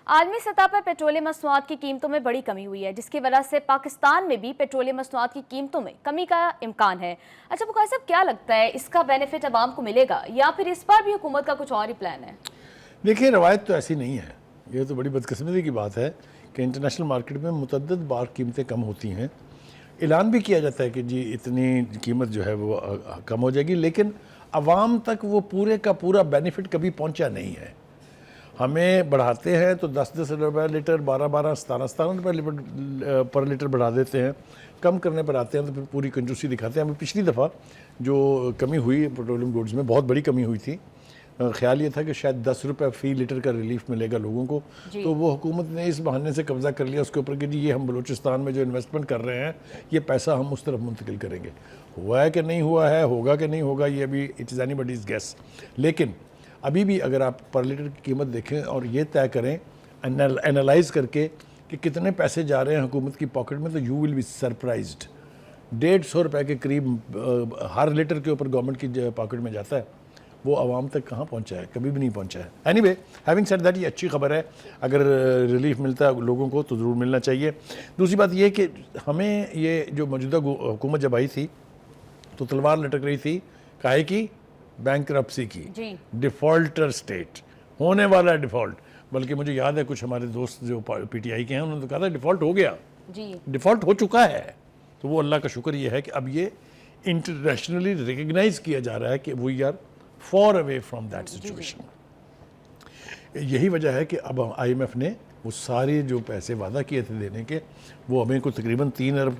عالمی سطح پر پیٹرولیم مصنوعات کی قیمتوں میں بڑی کمی ہوئی ہے، جس کی وجہ سے پاکستان میں بھی پیٹرولیم مصنوعات کی قیمتوں میں کمی کا امکان ہے۔ اچھا بخاری صاحب، کیا لگتا ہے اس کا بینیفٹ عوام کو ملے گا یا پھر اس پر بھی حکومت کا کچھ اور ہی پلان ہے؟ دیکھیں، روایت تو ایسی نہیں ہے۔ یہ تو بڑی بدقسمتی کی بات ہے کہ انٹرنیشنل مارکیٹ میں متعدد بار قیمتیں کم ہوتی ہیں، اعلان بھی کیا جاتا ہے کہ جی اتنی قیمت جو ہے وہ کم ہو جائے گی، لیکن عوام تک وہ پورے کا پورا بینیفٹ کبھی پہنچا نہیں ہے۔ ہمیں بڑھاتے ہیں تو 10 روپے لیٹر، 12 17 روپے پر لیٹر بڑھا دیتے ہیں، کم کرنے پر آتے ہیں تو پھر پوری کنجوسی دکھاتے ہیں۔ ہمیں پچھلی دفعہ جو کمی ہوئی پیٹرولیم گوڈز میں، بہت بڑی کمی ہوئی تھی، خیال یہ تھا کہ شاید 10 روپے فی لیٹر کا ریلیف ملے گا لوگوں کو، تو وہ حکومت نے اس بہانے سے قبضہ کر لیا اس کے اوپر کہ جی یہ ہم بلوچستان میں جو انویسٹمنٹ کر رہے ہیں یہ پیسہ ہم اس طرف منتقل کریں گے۔ ہوا ہے کہ نہیں ہوا ہے، ہوگا کہ نہیں ہوگا، یہ ابھی it is anybody's guess. لیکن ابھی بھی اگر آپ پر لیٹر کی قیمت دیکھیں اور یہ طے کریں انالائز کر کے کہ کتنے پیسے جا رہے ہیں حکومت کی پاکٹ میں، تو یو ول بی سرپرائزڈ۔ 150 روپے کے قریب ہر لیٹر کے اوپر گورنمنٹ کی پاکٹ میں جاتا ہے، وہ عوام تک کہاں پہنچا ہے؟ کبھی بھی نہیں پہنچا ہے۔ Any way, having said that, یہ اچھی خبر ہے، اگر ریلیف ملتا ہے لوگوں کو تو ضرور ملنا چاہیے۔ دوسری بات یہ کہ ہمیں یہ جو موجودہ حکومت جب آئی تھی تو تلوار لٹک رہی تھی کاہے کی؟ بینکرپسی کی، ڈیفالٹر سٹیٹ، ہونے والا ہے ڈیفالٹ۔ بلکہ مجھے یاد ہے کچھ ہمارے دوست جو پی ٹی آئی کے ہیں انہوں نے تو کہا تھا ڈیفالٹ ہو گیا، ڈیفالٹ ہو چکا ہے۔ تو وہ اللہ کا شکر یہ ہے کہ اب یہ انٹرنیشنلی ریکگنائز کیا جا رہا ہے کہ we are far away from that situation. یہی وجہ ہے کہ اب آئی ایم ایف نے وہ سارے جو پیسے وعدہ کیے تھے دینے کے، وہ ہمیں کو تقریباً 3 ارب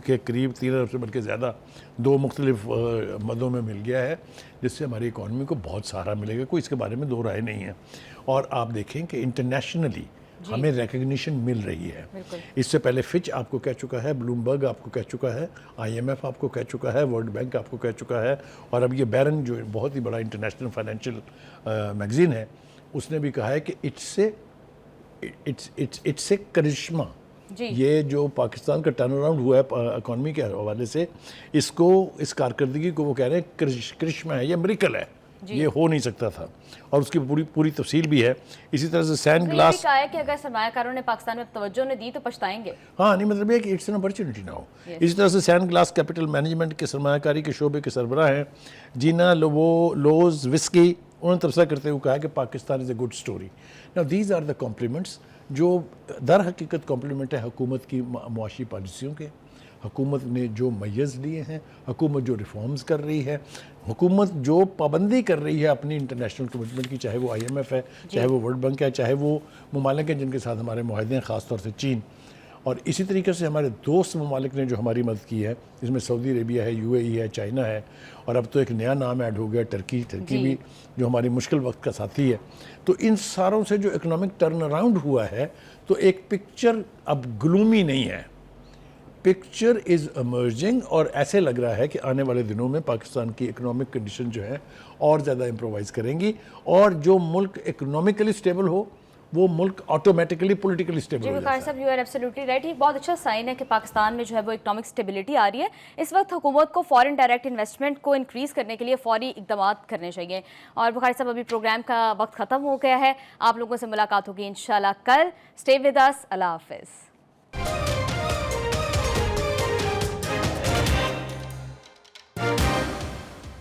کے قریب، 3 ارب سے بلکہ زیادہ، 2 مختلف مدوں میں مل گیا ہے، جس سے ہماری اکانومی کو بہت سہارا ملے گا، کوئی اس کے بارے میں دو رائے نہیں ہے۔ اور آپ دیکھیں کہ انٹرنیشنلی ہمیں ریکگنیشن مل رہی ہے۔ اس سے پہلے فچ آپ کو کہہ چکا ہے، بلومبرگ آپ کو کہہ چکا ہے، آئی ایم ایف آپ کو کہہ چکا ہے، ورلڈ بینک آپ کو کہہ چکا ہے، اور اب یہ بیرن جو بہت ہی بڑا انٹرنیشنل فائنینشیل میگزین ہے، اس نے بھی کہا ہے کہ اٹس اے کرشمہ۔ یہ جو پاکستان کا ٹرن اراؤنڈ ہوا ہے اکانومی کے حوالے سے، اس کارکردگی کو وہ کہہ رہے ہیں کرشمہ ہے، یہ میریکل ہے، یہ ہو نہیں سکتا تھا، اور اس کی پوری تفصیل بھی ہے۔ اسی طرح سے سینڈ گلاس، یہ بھی کہا ہے کہ اگر سرمایہ کاروں نے پاکستان میں توجہ نے دی تو پچھتائیں گے۔ ہاں، نہیں مطلب یہ کہ اٹس این اپرچونٹی ناؤ۔ اسی طرح سے سینڈ گلاس کیپٹل مینجمنٹ کے سرمایہ کاری کے شعبے کے سربراہ ہیں جینا لوز وسکی، انہوں نے تبصرہ کرتے ہوئے کہا کہ Pakistan is a good story. Now these are the compliments جو در حقیقت کمپلیمنٹ ہے حکومت کی معاشی پالیسیوں کے، حکومت نے جو میز لیے ہیں، حکومت جو ریفارمز کر رہی ہے، حکومت جو پابندی کر رہی ہے اپنی انٹرنیشنل کمٹمنٹ کی، چاہے وہ آئی ایم ایف ہے، چاہے وہ ورلڈ بینک ہے، چاہے وہ ممالک ہیں جن کے ساتھ ہمارے معاہدے ہیں، خاص طور سے چین۔ اور اسی طریقے سے ہمارے دوست ممالک نے جو ہماری مدد کی ہے، جس میں سعودی عربیہ ہے، یو اے ای ہے، چائنا ہے، اور اب تو ایک نیا نام ایڈ ہو گیا ٹرکی بھی، جو ہماری مشکل وقت کا ساتھی ہے۔ تو ان ساروں سے جو اکنامک ٹرن اراؤنڈ ہوا ہے، تو ایک پکچر اب گلومی نہیں ہے، پکچر از ایمرجنگ، اور ایسے لگ رہا ہے کہ آنے والے دنوں میں پاکستان کی اکنامک کنڈیشن جو ہے اور زیادہ امپرووائز کریں گی، اور جو ملک اکنامکلی سٹیبل ہو وہ ملک آٹومیٹکلی پولیٹیکلی سٹیبل ہو جاتا ہے۔ بخاری صاحب، یو آر ایبسلیوٹلی رائٹ۔ ایک بہت اچھا سائن ہے کہ پاکستان میں جو ہے وہ اکنامک سٹیبلٹی آ رہی ہے۔ اس وقت حکومت کو فورن ڈائریکٹ انویسٹمنٹ کو انکریز کرنے کے لیے فوری اقدامات کرنے چاہیے۔ اور بخاری صاحب، ابھی پروگرام کا وقت ختم ہو گیا ہے، آپ لوگوں سے ملاقات ہوگی انشاءاللہ کل۔ اسٹے ود اس، اللہ حافظ۔